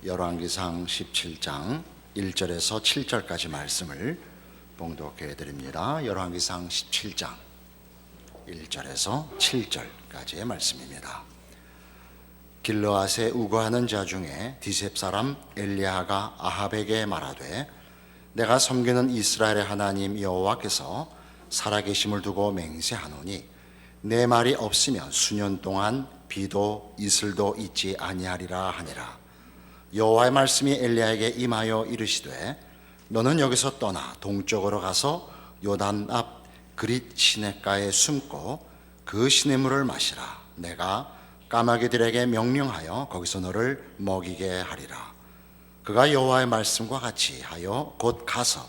열왕기상 17장 1절에서 7절까지 말씀을 봉독해 드립니다. 열왕기상 17장 1절에서 7절까지의 말씀입니다. 길르앗에 우거하는 자 중에 디셉 사람 엘리야가 아합에게 말하되 내가 섬기는 이스라엘의 하나님 여호와께서 살아계심을 두고 맹세하노니 내 말이 없으면 수년 동안 비도 이슬도 있지 아니하리라 하니라. 여호와의 말씀이 엘리야에게 임하여 이르시되 너는 여기서 떠나 동쪽으로 가서 요단 앞 그릿 시냇가에 숨고 그 시냇물을 마시라. 내가 까마귀들에게 명령하여 거기서 너를 먹이게 하리라. 그가 여호와의 말씀과 같이 하여 곧 가서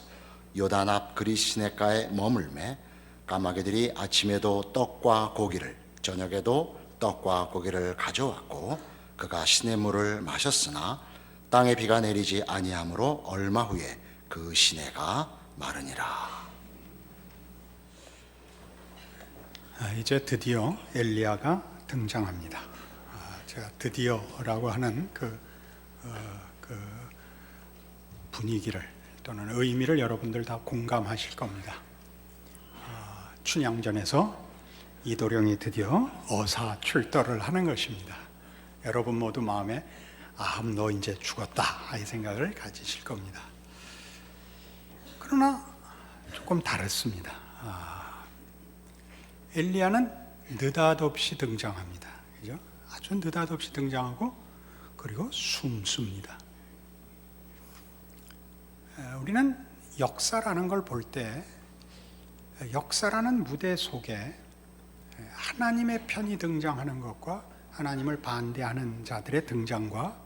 요단 앞 그릿 시냇가에 머물매 까마귀들이 아침에도 떡과 고기를 저녁에도 떡과 고기를 가져왔고 그가 시냇물을 마셨으나 땅에 비가 내리지 아니하므로 얼마 후에 그 시내가 마르니라. 이제 드디어 엘리야가 등장합니다. 제가 드디어라고 하는 그 분위기를 또는 의미를 여러분들 다 공감하실 겁니다. 춘향전에서 이도령이 드디어 어사출도를 하는 것입니다. 여러분 모두 마음에 아합 너 이제 죽었다 이 생각을 가지실 겁니다. 그러나 조금 다릅니다. 엘리야는 느닷없이 등장합니다. 그죠? 아주 느닷없이 등장하고 그리고 숨습니다. 우리는 역사라는 걸 볼 때 역사라는 무대 속에 하나님의 편이 등장하는 것과 하나님을 반대하는 자들의 등장과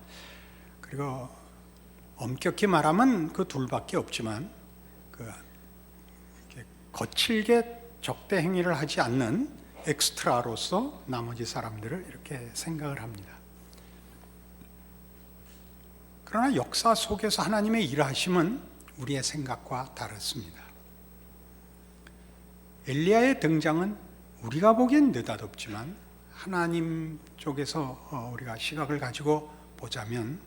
그리고 엄격히 말하면 그 둘밖에 없지만 거칠게 적대 행위를 하지 않는 엑스트라로서 나머지 사람들을 이렇게 생각을 합니다. 그러나 역사 속에서 하나님의 일하심은 우리의 생각과 다릅니다. 엘리야의 등장은 우리가 보기엔 느닷없지만 하나님 쪽에서 우리가 시각을 가지고 보자면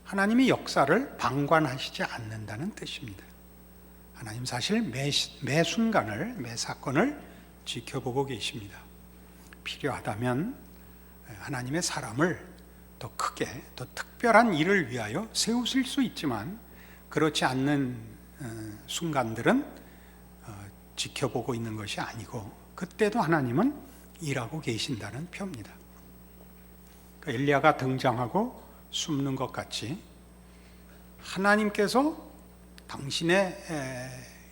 하나님이 역사를 방관하시지 않는다는 뜻입니다. 하나님 사실 매 순간을, 매 사건을 지켜보고 계십니다. 필요하다면 하나님의 사람을 더 크게, 더 특별한 일을 위하여 세우실 수 있지만 그렇지 않는 순간들은 지켜보고 있는 것이 아니고 그때도 하나님은 일하고 계신다는 표입니다. 엘리야가 등장하고 숨는 것 같이 하나님께서 당신의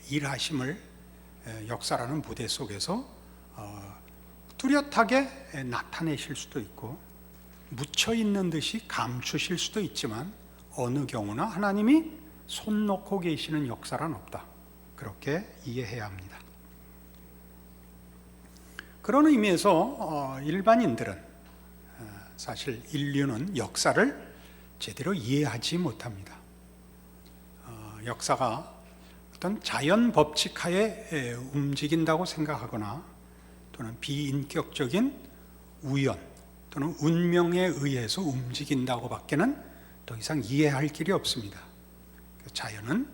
일하심을 역사라는 무대 속에서 뚜렷하게 나타내실 수도 있고 묻혀있는 듯이 감추실 수도 있지만 어느 경우나 하나님이 손 놓고 계시는 역사란 없다. 그렇게 이해해야 합니다. 그런 의미에서 일반인들은 사실 인류는 역사를 제대로 이해하지 못합니다. 역사가 어떤 자연 법칙 하에 움직인다고 생각하거나 또는 비인격적인 우연 또는 운명에 의해서 움직인다고 밖에는 더 이상 이해할 길이 없습니다. 자연은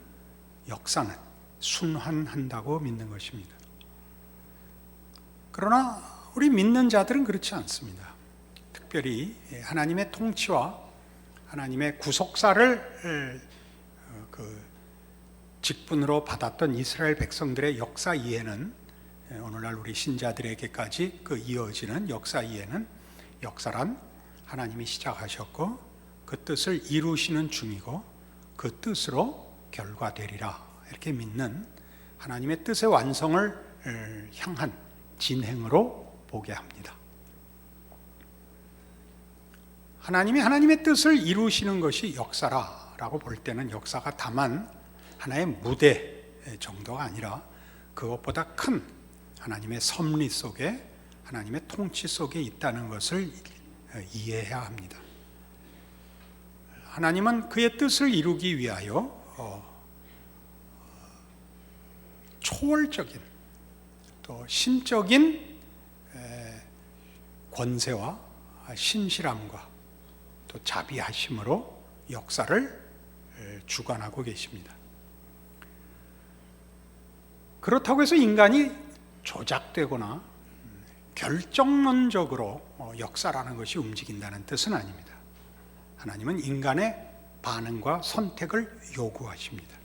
역사는 순환한다고 믿는 것입니다. 그러나 우리 믿는 자들은 그렇지 않습니다. 특별히 하나님의 통치와 하나님의 구속사를 직분으로 받았던 이스라엘 백성들의 역사 이해는 오늘날 우리 신자들에게까지 이어지는 역사 이해는 역사란 하나님이 시작하셨고 그 뜻을 이루시는 중이고 그 뜻으로 결과되리라 이렇게 믿는 하나님의 뜻의 완성을 향한 진행으로 보게 합니다. 하나님이 하나님의 뜻을 이루시는 것이 역사라고 볼 때는 역사가 다만 하나의 무대 정도가 아니라 그것보다 큰 하나님의 섭리 속에 하나님의 통치 속에 있다는 것을 이해해야 합니다. 하나님은 그의 뜻을 이루기 위하여 초월적인 또 신적인 권세와 신실함과 또 자비하심으로 역사를 주관하고 계십니다. 그렇다고 해서 인간이 조작되거나 결정론적으로 역사라는 것이 움직인다는 뜻은 아닙니다. 하나님은 인간의 반응과 선택을 요구하십니다.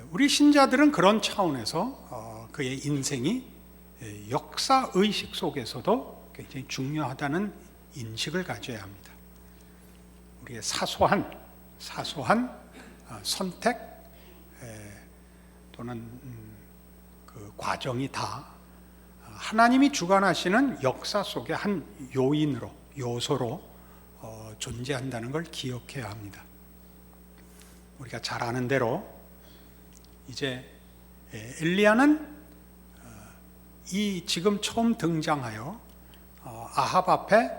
우리 신자들은 그런 차원에서 그의 인생이 역사의식 속에서도 굉장히 중요하다는 인식을 가져야 합니다. 우리의 사소한 선택 또는 그 과정이 다 하나님이 주관하시는 역사 속의 한 요소로 존재한다는 걸 기억해야 합니다. 우리가 잘 아는 대로 이제 엘리야는 이 지금 처음 등장하여 아합 앞에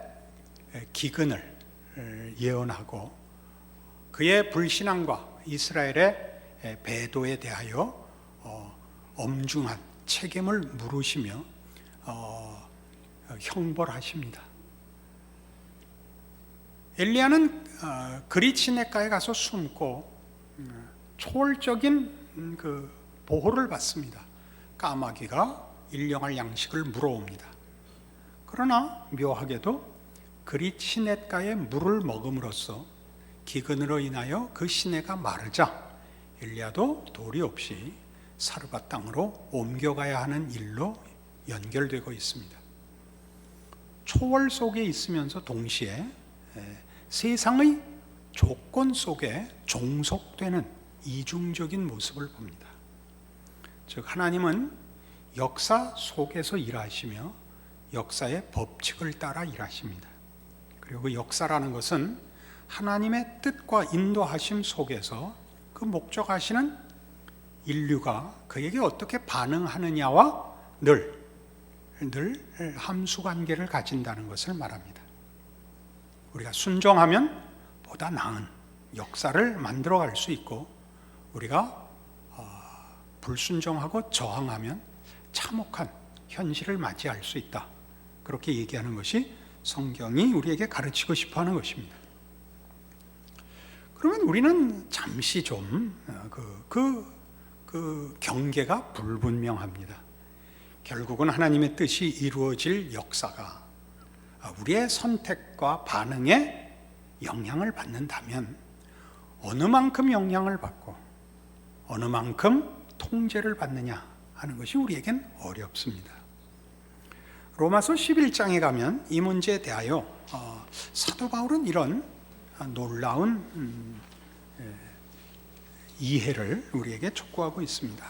기근을 예언하고 그의 불신앙과 이스라엘의 배도에 대하여 엄중한 책임을 물으시며 형벌하십니다. 엘리야는 그릿시냇가에 가서 숨고 초월적인 그 보호를 받습니다. 까마귀가 일용할 양식을 물어옵니다. 그러나 묘하게도 그릿시냇가의 물을 먹음으로써 기근으로 인하여 그 시내가 마르자 엘리야도 도리 없이 사르밧 땅으로 옮겨가야 하는 일로 연결되고 있습니다. 초월 속에 있으면서 동시에 세상의 조건 속에 종속되는 이중적인 모습을 봅니다. 즉 하나님은 역사 속에서 일하시며 역사의 법칙을 따라 일하십니다. 그리고 그 역사라는 것은 하나님의 뜻과 인도하심 속에서 그 목적하시는 인류가 그에게 어떻게 반응하느냐와 늘 함수관계를 가진다는 것을 말합니다. 우리가 순종하면 보다 나은 역사를 만들어갈 수 있고 우리가 불순종하고 저항하면 참혹한 현실을 맞이할 수 있다. 그렇게 얘기하는 것이 성경이 우리에게 가르치고 싶어하는 것입니다. 그러면 우리는 잠시 좀 그 경계가 불분명합니다. 결국은 하나님의 뜻이 이루어질 역사가 우리의 선택과 반응에 영향을 받는다면 어느 만큼 영향을 받고 어느 만큼 통제를 받느냐 하는 것이 우리에겐 어렵습니다. 로마서 11장에 가면 이 문제에 대하여 사도 바울은 이런 놀라운 이해를 우리에게 촉구하고 있습니다.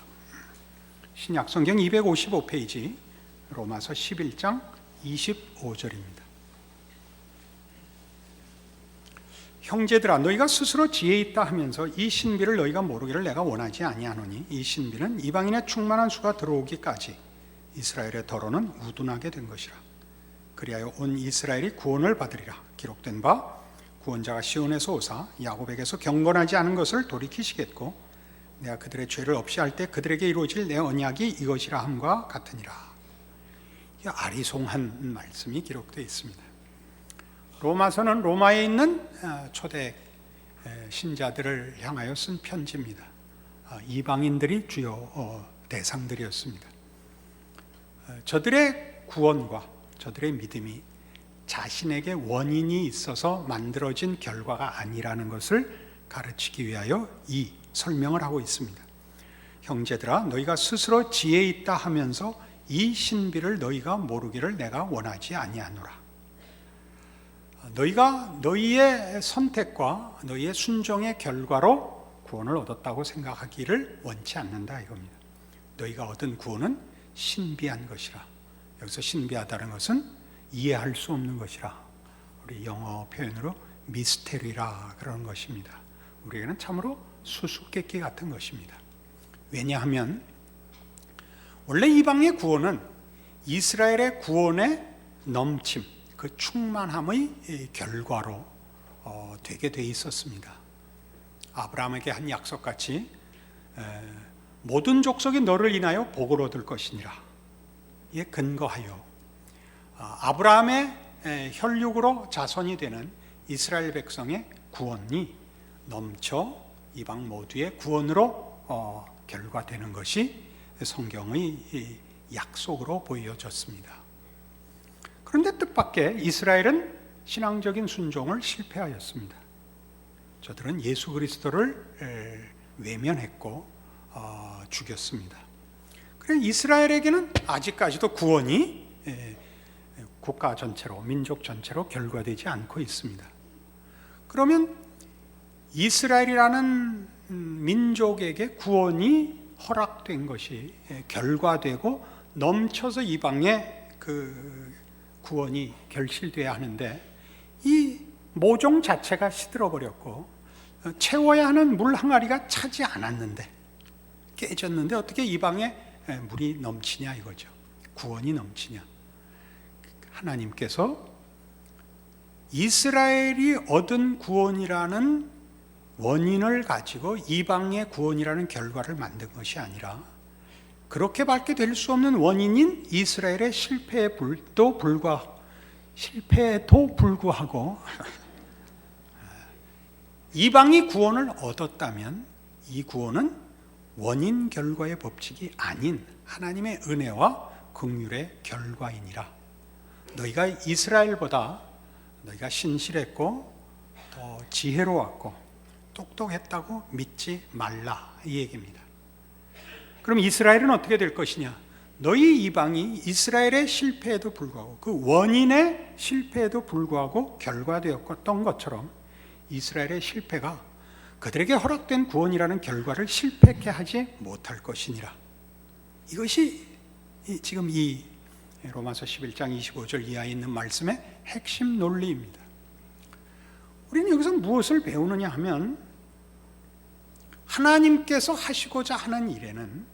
신약성경 255페이지 로마서 11장 25절입니다. 형제들아 너희가 스스로 지혜 있다 하면서 이 신비를 너희가 모르기를 내가 원하지 아니하노니 이 신비는 이방인의 충만한 수가 들어오기까지 이스라엘의 더러는 우둔하게 된 것이라. 그리하여 온 이스라엘이 구원을 받으리라. 기록된 바 구원자가 시온에서 오사 야곱에게서 경건하지 않은 것을 돌이키시겠고 내가 그들의 죄를 없이 할 때 그들에게 이루어질 내 언약이 이것이라 함과 같으니라. 이 아리송한 말씀이 기록되어 있습니다. 로마서는 로마에 있는 초대 신자들을 향하여 쓴 편지입니다. 이방인들이 주요 대상들이었습니다. 저들의 구원과 저들의 믿음이 자신에게 원인이 있어서 만들어진 결과가 아니라는 것을 가르치기 위하여 이 설명을 하고 있습니다. 형제들아 너희가 스스로 지혜 있다 하면서 이 신비를 너희가 모르기를 내가 원하지 아니하노라. 너희가 너희의 선택과 너희의 순종의 결과로 구원을 얻었다고 생각하기를 원치 않는다 이겁니다. 너희가 얻은 구원은 신비한 것이라. 여기서 신비하다는 것은 이해할 수 없는 것이라. 우리 영어 표현으로 미스테리라 그런 것입니다. 우리에게는 참으로 수수께끼 같은 것입니다. 왜냐하면 원래 이방의 구원은 이스라엘의 구원의 넘침, 그 충만함의 결과로 되게 돼 있었습니다. 아브라함에게 한 약속같이 모든 족속이 너를 인하여 복을 얻을 것이니라. 이에 근거하여 아브라함의 혈육으로 자손이 되는 이스라엘 백성의 구원이 넘쳐 이방 모두의 구원으로 결과되는 것이 성경의 약속으로 보여졌습니다. 그런데 뜻밖의 이스라엘은 신앙적인 순종을 실패하였습니다. 저들은 예수 그리스도를 외면했고 죽였습니다. 그래서 이스라엘에게는 아직까지도 구원이 국가 전체로, 민족 전체로 결과되지 않고 있습니다. 그러면 이스라엘이라는 민족에게 구원이 허락된 것이 결과되고 넘쳐서 이방에 그 구원이 결실돼야 하는데 이 모종 자체가 시들어버렸고 채워야 하는 물 항아리가 차지 않았는데 깨졌는데 어떻게 이방에 물이 넘치냐 이거죠. 구원이 넘치냐. 하나님께서 이스라엘이 얻은 구원이라는 원인을 가지고 이방의 구원이라는 결과를 만든 것이 아니라 그렇게 밝게 될 수 없는 원인인 이스라엘의 실패에도 불구하고 이방이 구원을 얻었다면 이 구원은 원인 결과의 법칙이 아닌 하나님의 은혜와 긍휼의 결과이니라. 너희가 이스라엘보다 너희가 신실했고 더 지혜로웠고 똑똑했다고 믿지 말라 이 얘기입니다. 그럼 이스라엘은 어떻게 될 것이냐? 너희 이방이 이스라엘의 실패에도 불구하고 그 원인의 실패에도 불구하고 결과되었던 것처럼 이스라엘의 실패가 그들에게 허락된 구원이라는 결과를 실패케 하지 못할 것이니라. 이것이 지금 이 로마서 11장 25절 이하에 있는 말씀의 핵심 논리입니다. 우리는 여기서 무엇을 배우느냐 하면 하나님께서 하시고자 하는 일에는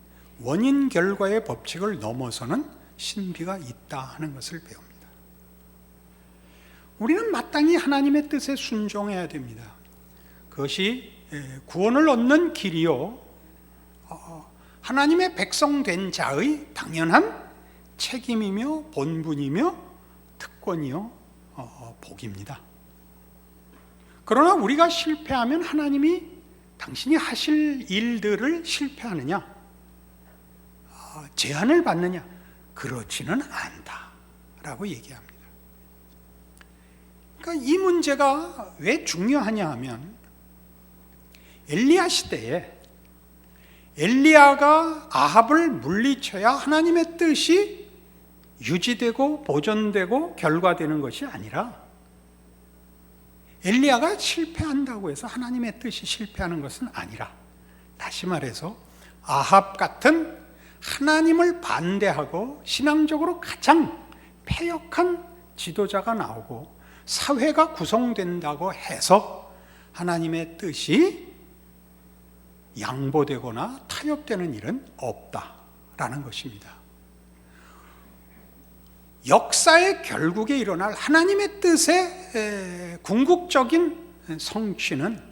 원인 결과의 법칙을 넘어서는 신비가 있다 하는 것을 배웁니다. 우리는 마땅히 하나님의 뜻에 순종해야 됩니다. 그것이 구원을 얻는 길이요 하나님의 백성된 자의 당연한 책임이며 본분이며 특권이요 복입니다. 그러나 우리가 실패하면 하나님이 당신이 하실 일들을 실패하느냐 제한을 받느냐 그렇지는 않다라고 얘기합니다. 그러니까 이 문제가 왜 중요하냐 하면 엘리야 시대에 엘리야가 아합을 물리쳐야 하나님의 뜻이 유지되고 보존되고 결과되는 것이 아니라 엘리야가 실패한다고 해서 하나님의 뜻이 실패하는 것은 아니라 다시 말해서 아합 같은 하나님을 반대하고 신앙적으로 가장 패역한 지도자가 나오고 사회가 구성된다고 해서 하나님의 뜻이 양보되거나 타협되는 일은 없다라는 것입니다. 역사의 결국에 일어날 하나님의 뜻의 궁극적인 성취는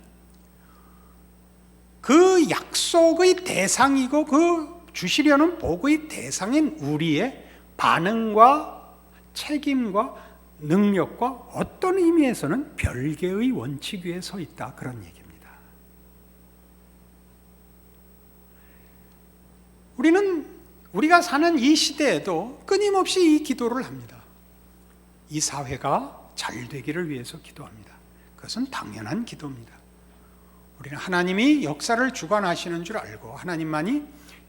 그 약속의 대상이고 그 주시려는 복의 대상인 우리의 반응과 책임과 능력과 어떤 의미에서는 별개의 원칙 위에 서 있다 그런 얘기입니다. 우리가 사는 이 시대에도 끊임없이 이 기도를 합니다. 이 사회가 잘 되기를 위해서 기도합니다. 그것은 당연한 기도입니다. 우리는 하나님이 역사를 주관하시는 줄 알고 하나님만이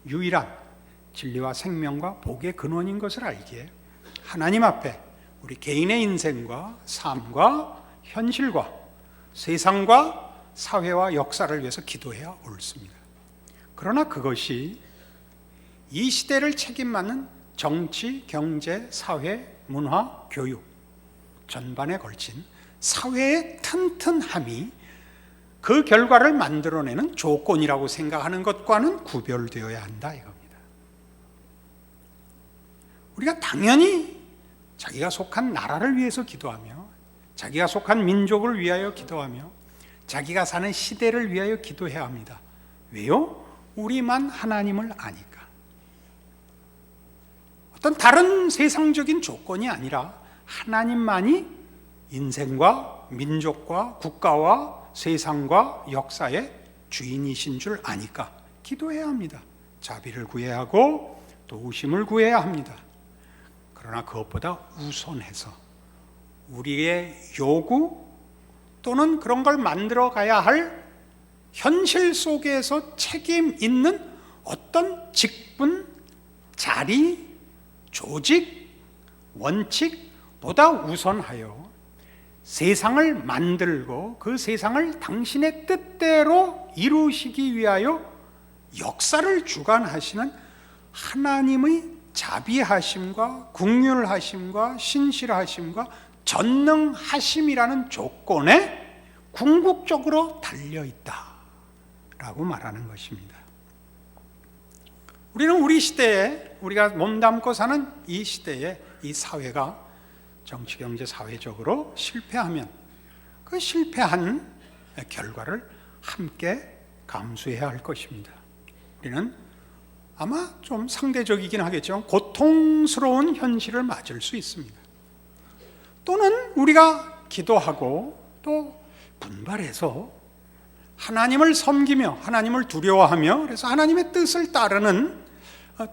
유일한 진리와 생명과 복의 근원인 것을 알기에 하나님 앞에 우리 개인의 인생과 삶과 현실과 세상과 사회와 역사를 위해서 기도해야 옳습니다. 그러나 그것이 이 시대를 책임맡는 정치, 경제, 사회, 문화, 교육 전반에 걸친 사회의 튼튼함이 그 결과를 만들어내는 조건이라고 생각하는 것과는 구별되어야 한다 이겁니다. 우리가 당연히 자기가 속한 나라를 위해서 기도하며 자기가 속한 민족을 위하여 기도하며 자기가 사는 시대를 위하여 기도해야 합니다. 왜요? 우리만 하나님을 아니까. 어떤 다른 세상적인 조건이 아니라 하나님만이 인생과 민족과 국가와 세상과 역사의 주인이신 줄 아니까 기도해야 합니다. 자비를 구해야 하고 도우심을 구해야 합니다. 그러나 그것보다 우선해서 우리의 요구 또는 그런 걸 만들어 가야 할 현실 속에서 책임 있는 어떤 직분, 자리, 조직, 원칙보다 우선하여 세상을 만들고 그 세상을 당신의 뜻대로 이루시기 위하여 역사를 주관하시는 하나님의 자비하심과 긍휼하심과 신실하심과 전능하심이라는 조건에 궁극적으로 달려있다라고 말하는 것입니다. 우리는 우리 시대에, 우리가 몸담고 사는 이 시대에 이 사회가 정치, 경제, 사회적으로 실패하면 그 실패한 결과를 함께 감수해야 할 것입니다. 우리는 아마 좀 상대적이긴 하겠지만 고통스러운 현실을 맞을 수 있습니다. 또는 우리가 기도하고 또 분발해서 하나님을 섬기며 하나님을 두려워하며 그래서 하나님의 뜻을 따르는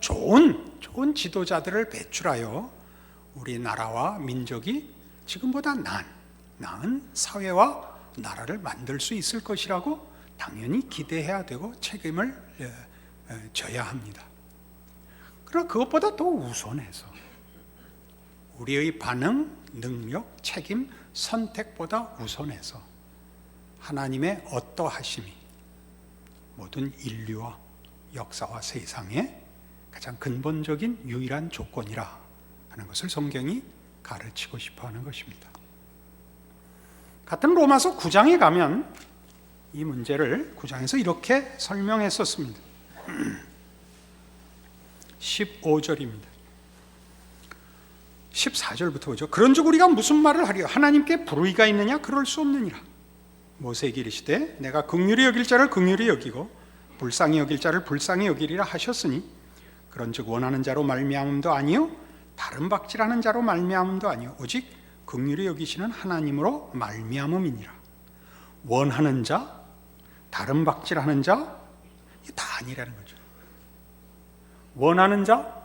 좋은 지도자들을 배출하여 우리나라와 민족이 지금보다 나은 사회와 나라를 만들 수 있을 것이라고 당연히 기대해야 되고 책임을 져야 합니다. 그러나 그것보다 더 우선해서 우리의 반응, 능력, 책임, 선택보다 우선해서 하나님의 어떠하심이 모든 인류와 역사와 세상의 가장 근본적인 유일한 조건이라 하는 것을 성경이 가르치고 싶어 하는 것입니다. 같은 로마서 9장에 가면 이 문제를 9장에서 이렇게 설명했었습니다. 15절입니다. 14절부터 보죠. 그런즉 우리가 무슨 말을 하리요? 하나님께 불의가 있느냐? 그럴 수 없느니라. 모세에게 이르시되 내가 긍휼히 여길 자를 긍휼히 여기고 불쌍히 여길 자를 불쌍히 여기리라 하셨으니 그런즉 원하는 자로 말미암음도 아니요 다른 박질하는 자로 말미암음도 아니요 오직 긍휼히 여기시는 하나님으로 말미암음이니라. 원하는 자, 다른 박질하는 자, 이게 다 아니라는 거죠. 원하는 자,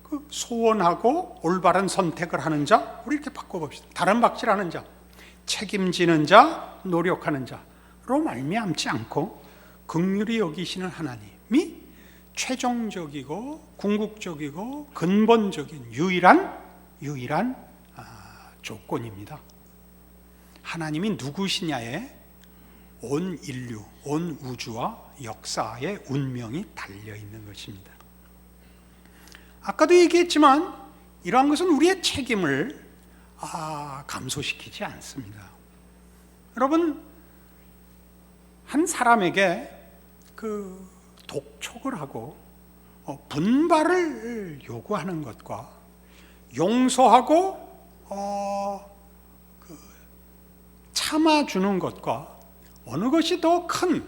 그 소원하고 올바른 선택을 하는 자, 우리 이렇게 바꿔봅시다. 다른 박질하는 자, 책임지는 자, 노력하는 자로 말미암지 않고 긍휼히 여기시는 하나님이 최종적이고 궁극적이고 근본적인 유일한 조건입니다. 하나님이 누구시냐에 온 인류, 온 우주와 역사의 운명이 달려있는 것입니다. 아까도 얘기했지만 이러한 것은 우리의 책임을 감소시키지 않습니다. 여러분, 한 사람에게 그 독촉을 하고 분발을 요구하는 것과 용서하고 참아주는 것과 어느 것이 더 큰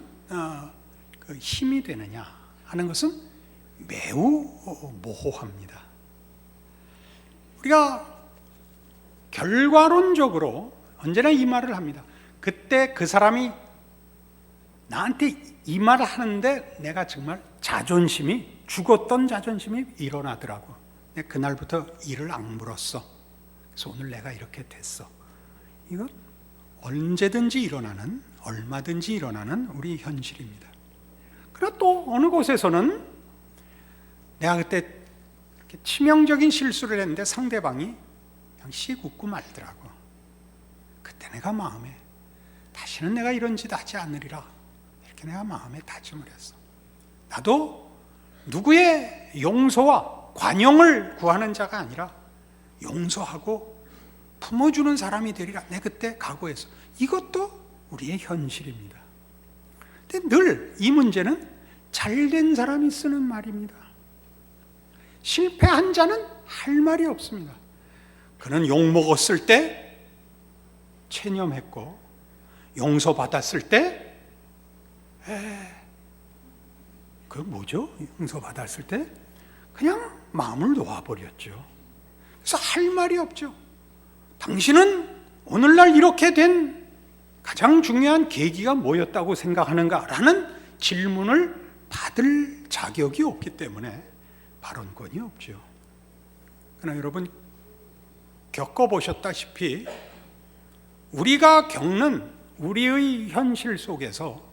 힘이 되느냐 하는 것은 매우 모호합니다. 우리가 결과론적으로 언제나 이 말을 합니다. 그때 그 사람이 나한테 이 말을 하는데 내가 정말 죽었던 자존심이 일어나더라고. 내가 그날부터 이를 악물었어. 그래서 오늘 내가 이렇게 됐어. 이건 언제든지 일어나는, 얼마든지 일어나는 우리 현실입니다. 그러나 또 어느 곳에서는 내가 그때 이렇게 치명적인 실수를 했는데 상대방이 그냥 씩 웃고 말더라고. 그때 내가 마음에 다시는 내가 이런 짓 하지 않으리라 이렇게 내가 마음에 다짐을 했어. 나도 누구의 용서와 관용을 구하는 자가 아니라 용서하고 품어주는 사람이 되리라 내가 그때 각오했어. 이것도 우리의 현실입니다. 근데 늘 이 문제는 잘된 사람이 쓰는 말입니다. 실패한 자는 할 말이 없습니다. 그는 욕먹었을 때 체념했고 용서받았을 때 그 뭐죠? 용서받았을 때 그냥 마음을 놓아버렸죠. 그래서 할 말이 없죠. 당신은 오늘날 이렇게 된 가장 중요한 계기가 뭐였다고 생각하는가라는 질문을 받을 자격이 없기 때문에 발언권이 없죠. 그러나 여러분 겪어보셨다시피 우리가 겪는 우리의 현실 속에서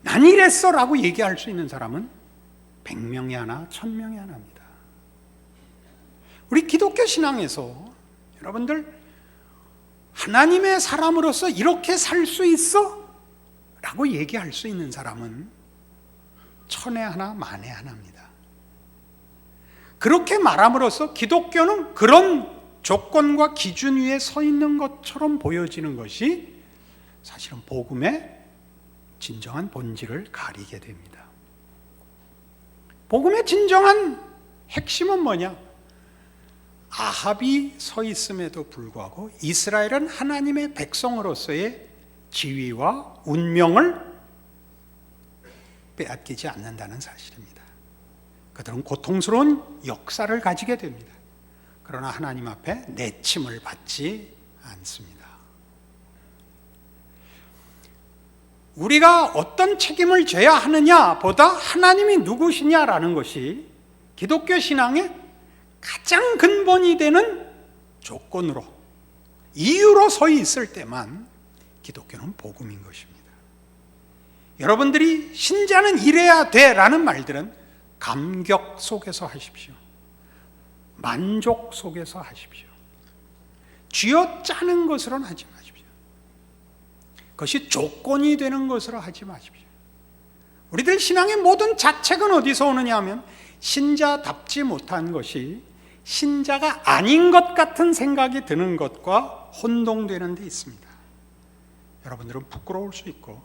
난 이랬어 라고 얘기할 수 있는 사람은 100명이 하나 1000명이 하나입니다. 우리 기독교 신앙에서 여러분들 하나님의 사람으로서 이렇게 살 수 있어? 라고 얘기할 수 있는 사람은 1000에 하나 만에 하나입니다. 그렇게 말함으로써 기독교는 그런 조건과 기준 위에 서 있는 것처럼 보여지는 것이 사실은 복음의 진정한 본질을 가리게 됩니다. 복음의 진정한 핵심은 뭐냐? 아합이 서 있음에도 불구하고 이스라엘은 하나님의 백성으로서의 지위와 운명을 빼앗기지 않는다는 사실입니다. 그들은 고통스러운 역사를 가지게 됩니다. 그러나 하나님 앞에 내침을 받지 않습니다. 우리가 어떤 책임을 져야 하느냐 보다 하나님이 누구시냐라는 것이 기독교 신앙의 가장 근본이 되는 조건으로, 이유로 서 있을 때만 기독교는 복음인 것입니다. 여러분들이 신자는 이래야 돼라는 말들은 감격 속에서 하십시오. 만족 속에서 하십시오. 쥐어짜는 것으로는 하지 마십시오. 그것이 조건이 되는 것으로 하지 마십시오. 우리들 신앙의 모든 자책은 어디서 오느냐 하면 신자답지 못한 것이 신자가 아닌 것 같은 생각이 드는 것과 혼동되는 데 있습니다. 여러분들은 부끄러울 수 있고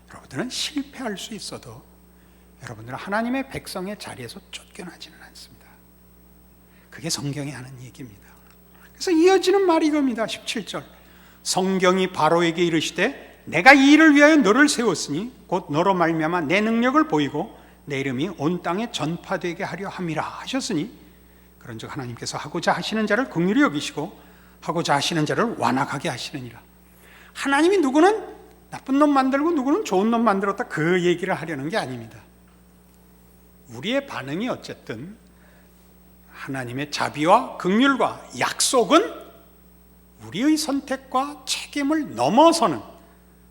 여러분들은 실패할 수 있어도 여러분들은 하나님의 백성의 자리에서 쫓겨나지는 않습니다. 그게 성경이 하는 얘기입니다. 그래서 이어지는 말이 이겁니다. 17절 성경이 바로에게 이르시되 내가 이 일을 위하여 너를 세웠으니 곧 너로 말미암아 내 능력을 보이고 내 이름이 온 땅에 전파되게 하려 함이라 하셨으니 그런즉 하나님께서 하고자 하시는 자를 긍휼히 여기시고 하고자 하시는 자를 완악하게 하시느니라. 하나님이 누구는 나쁜 놈 만들고 누구는 좋은 놈 만들었다 그 얘기를 하려는 게 아닙니다. 우리의 반응이 어쨌든 하나님의 자비와 긍휼과 약속은 우리의 선택과 책임을 넘어서는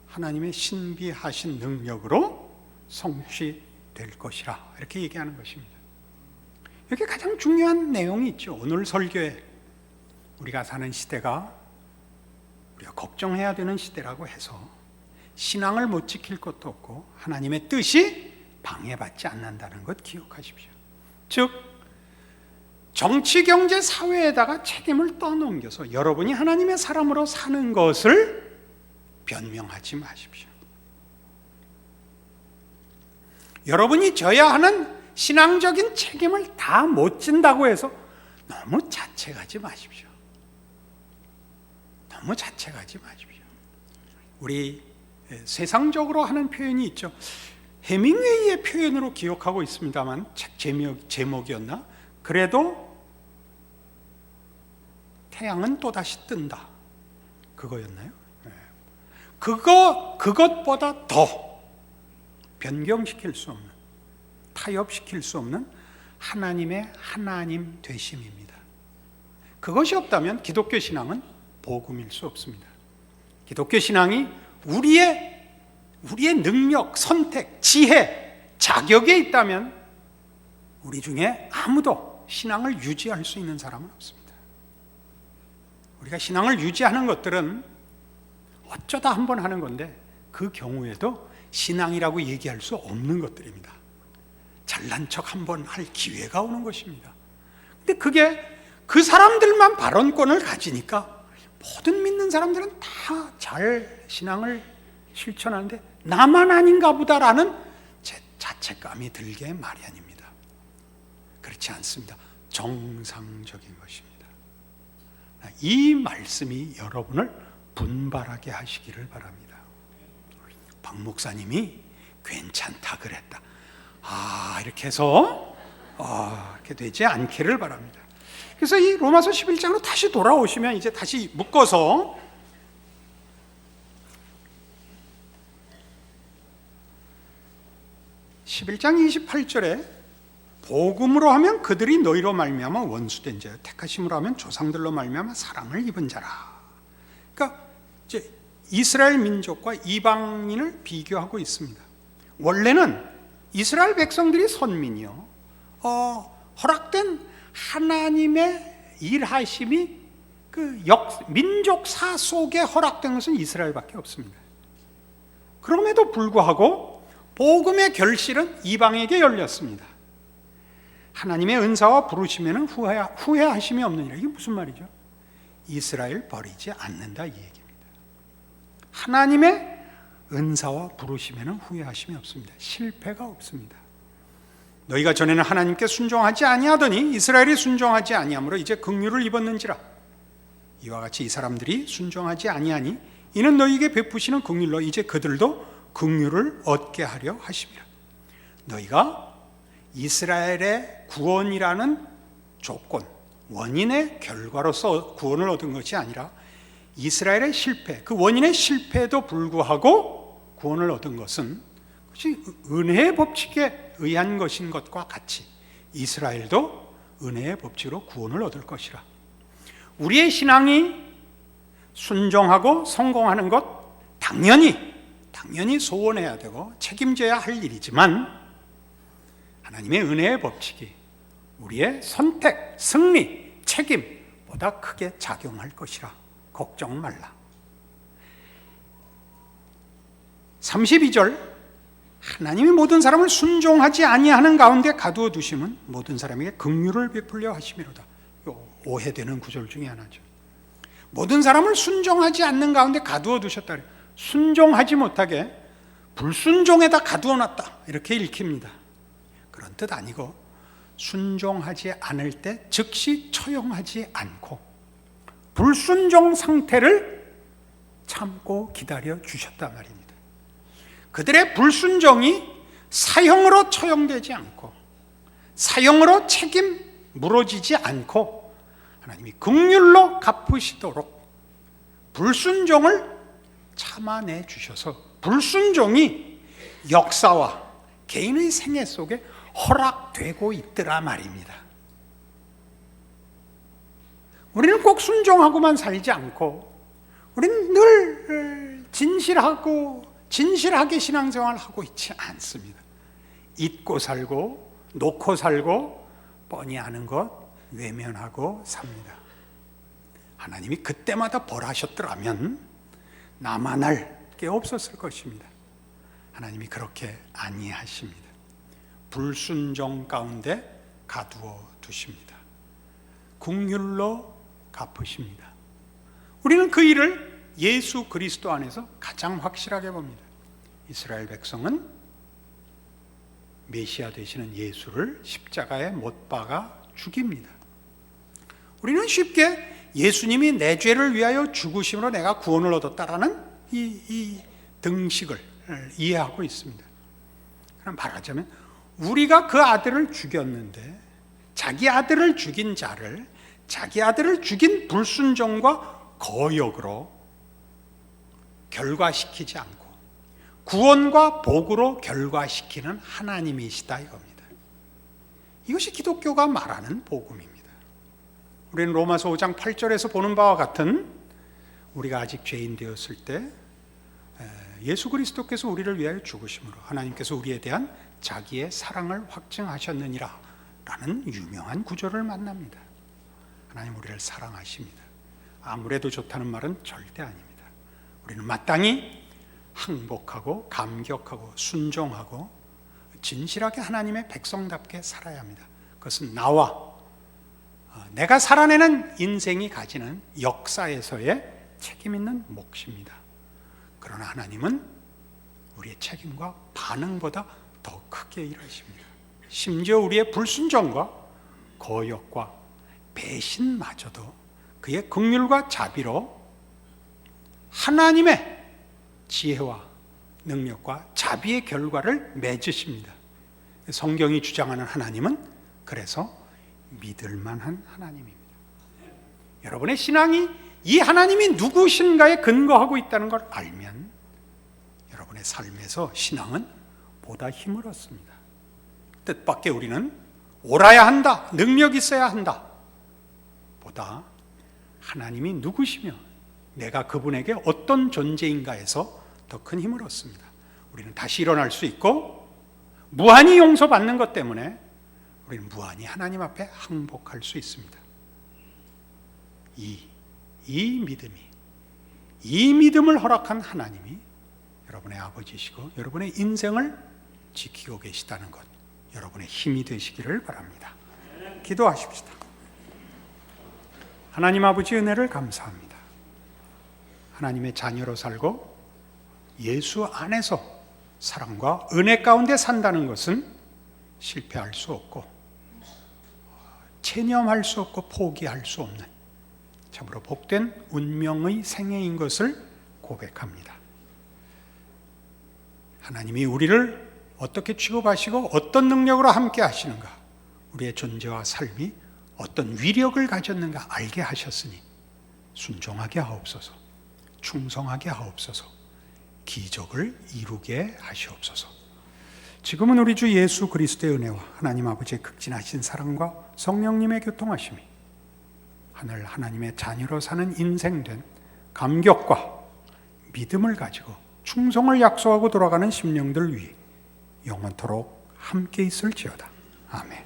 하나님의 신비하신 능력으로 성취될 것이라 이렇게 얘기하는 것입니다. 여기 가장 중요한 내용이 있죠. 오늘 설교에 우리가 사는 시대가 우리가 걱정해야 되는 시대라고 해서 신앙을 못 지킬 것도 없고 하나님의 뜻이 방해받지 않는다는 것 기억하십시오. 즉 정치, 경제, 사회에다가 책임을 떠넘겨서 여러분이 하나님의 사람으로 사는 것을 변명하지 마십시오. 여러분이 져야 하는 신앙적인 책임을 다 못 진다고 해서 너무 자책하지 마십시오. 너무 자책하지 마십시오. 우리 세상적으로 하는 표현이 있죠. 해밍웨이의 표현으로 기억하고 있습니다만 책 제목이었나? 그래도 태양은 또다시 뜬다. 그거였나요? 그것보다 더 변경시킬 수 없는, 타협시킬 수 없는 하나님의 하나님 되심입니다. 그것이 없다면 기독교 신앙은 복음일 수 없습니다. 기독교 신앙이 우리의 능력, 선택, 지혜, 자격에 있다면 우리 중에 아무도 신앙을 유지할 수 있는 사람은 없습니다. 우리가 신앙을 유지하는 것들은 어쩌다 한번 하는 건데 그 경우에도 신앙이라고 얘기할 수 없는 것들입니다. 잘난 척 한번 할 기회가 오는 것입니다. 근데 그게 그 사람들만 발언권을 가지니까 모든 믿는 사람들은 다 잘 신앙을 실천하는데 나만 아닌가 보다라는 자책감이 들게 마련입니다. 그렇지 않습니다. 정상적인 것입니다. 이 말씀이 여러분을 분발하게 하시기를 바랍니다. 박 목사님이 괜찮다 그랬다. 이렇게 해서 이렇게 되지 않기를 바랍니다. 그래서 이 로마서 11장으로 다시 돌아오시면 이제 다시 묶어서 (11장 28절에) 복음으로 하면 그들이 너희로 말미암아 원수된 자요 택하심으로 하면 조상들로 말미암아 사랑을 입은 자라. 그러니까 이제 이스라엘 민족과 이방인을 비교하고 있습니다. 원래는 이스라엘 백성들이 선민이요, 허락된 하나님의 일하심이 그 민족사 속에 허락된 것은 이스라엘밖에 없습니다. 그럼에도 불구하고 복음의 결실은 이방에게 열렸습니다. 하나님의 은사와 부르심에는 후회하심이 없느니라. 이게 무슨 말이죠? 이스라엘 버리지 않는다 이 얘기입니다. 하나님의 은사와 부르심에는 후회하심이 없습니다. 실패가 없습니다. 너희가 전에는 하나님께 순종하지 아니하더니 이스라엘이 순종하지 아니하므로 이제 긍휼을 입었는지라. 이와 같이 이 사람들이 순종하지 아니하니 이는 너희에게 베푸시는 긍휼로 이제 그들도 긍휼을 얻게 하려 하심이라. 너희가 이스라엘의 구원이라는 조건, 원인의 결과로서 구원을 얻은 것이 아니라 이스라엘의 실패, 그 원인의 실패에도 불구하고 구원을 얻은 것은 그것이 은혜의 법칙에 의한 것인 것과 같이 이스라엘도 은혜의 법칙으로 구원을 얻을 것이라. 우리의 신앙이 순종하고 성공하는 것 당연히 소원해야 되고 책임져야 할 일이지만 하나님의 은혜의 법칙이 우리의 선택, 승리, 책임보다 크게 작용할 것이라 걱정 말라. 32절 하나님이 모든 사람을 순종하지 아니하는 가운데 가두어 두심은 모든 사람에게 긍휼을 베풀려 하심이로다. 오해되는 구절 중에 하나죠. 모든 사람을 순종하지 않는 가운데 가두어 두셨다. 순종하지 못하게 불순종에다 가두어 놨다 이렇게 읽힙니다. 그런 뜻 아니고 순종하지 않을 때 즉시 처형하지 않고 불순종 상태를 참고 기다려 주셨단 말입니다. 그들의 불순종이 사형으로 처형되지 않고 사형으로 책임 물어지지 않고 하나님이 긍휼로 갚으시도록 불순종을 참아내 주셔서 불순종이 역사와 개인의 생애 속에 허락되고 있더라 말입니다. 우리는 꼭 순종하고만 살지 않고 우리는 늘 진실하게 신앙생활을 하고 있지 않습니다. 잊고 살고 놓고 살고 뻔히 아는 것 외면하고 삽니다. 하나님이 그때마다 벌하셨더라면 나만 할 게 없었을 것입니다. 하나님이 그렇게 아니하십니다. 불순종 가운데 가두어 두십니다. 긍휼로 갚으십니다. 우리는 그 일을 예수 그리스도 안에서 가장 확실하게 봅니다. 이스라엘 백성은 메시아 되시는 예수를 십자가에 못 박아 죽입니다. 우리는 쉽게 예수님이 내 죄를 위하여 죽으심으로 내가 구원을 얻었다라는 이 등식을 이해하고 있습니다. 그럼 말하자면 우리가 그 아들을 죽였는데 자기 아들을 죽인 자를 자기 아들을 죽인 불순종과 거역으로 결과시키지 않고 구원과 복으로 결과시키는 하나님이시다 이겁니다. 이것이 기독교가 말하는 복음입니다. 우리는 로마서 5장 8절에서 보는 바와 같은 우리가 아직 죄인 되었을 때 예수 그리스도께서 우리를 위하여 죽으심으로 하나님께서 우리에 대한 자기의 사랑을 확증하셨느니라 라는 유명한 구절을 만납니다. 하나님 우리를 사랑하십니다. 아무래도 좋다는 말은 절대 아닙니다. 우리는 마땅히 항복하고 감격하고 순종하고 진실하게 하나님의 백성답게 살아야 합니다. 그것은 나와 내가 살아내는 인생이 가지는 역사에서의 책임 있는 몫입니다. 그러나 하나님은 우리의 책임과 반응보다 더 크게 일하십니다. 심지어 우리의 불순종과 거역과 배신마저도 그의 긍휼과 자비로 하나님의 지혜와 능력과 자비의 결과를 맺으십니다. 성경이 주장하는 하나님은 그래서 믿을 만한 하나님입니다. 여러분의 신앙이 이 하나님이 누구신가에 근거하고 있다는 걸 알면 여러분의 삶에서 신앙은 보다 힘을 얻습니다. 뜻밖의 우리는 옳아야 한다, 능력 있어야 한다 보다 하나님이 누구시며 내가 그분에게 어떤 존재인가에서 더 큰 힘을 얻습니다. 우리는 다시 일어날 수 있고 무한히 용서받는 것 때문에 우리는 무한히 하나님 앞에 항복할 수 있습니다. 이 믿음을 허락한 하나님이 여러분의 아버지시고 여러분의 인생을 지키고 계시다는 것, 여러분의 힘이 되시기를 바랍니다. 기도하십시다. 하나님 아버지 은혜를 감사합니다. 하나님의 자녀로 살고 예수 안에서 사랑과 은혜 가운데 산다는 것은 실패할 수 없고 체념할 수 없고 포기할 수 없는 참으로 복된 운명의 생애인 것을 고백합니다. 하나님이 우리를 어떻게 취급하시고 어떤 능력으로 함께 하시는가, 우리의 존재와 삶이 어떤 위력을 가졌는가 알게 하셨으니 순종하게 하옵소서, 충성하게 하옵소서, 기적을 이루게 하시옵소서. 지금은 우리 주 예수 그리스도의 은혜와 하나님 아버지의 극진하신 사랑과 성령님의 교통하심이 하늘 하나님의 자녀로 사는 인생된 감격과 믿음을 가지고 충성을 약속하고 돌아가는 심령들 위해 영원토록 함께 있을지어다. 아멘.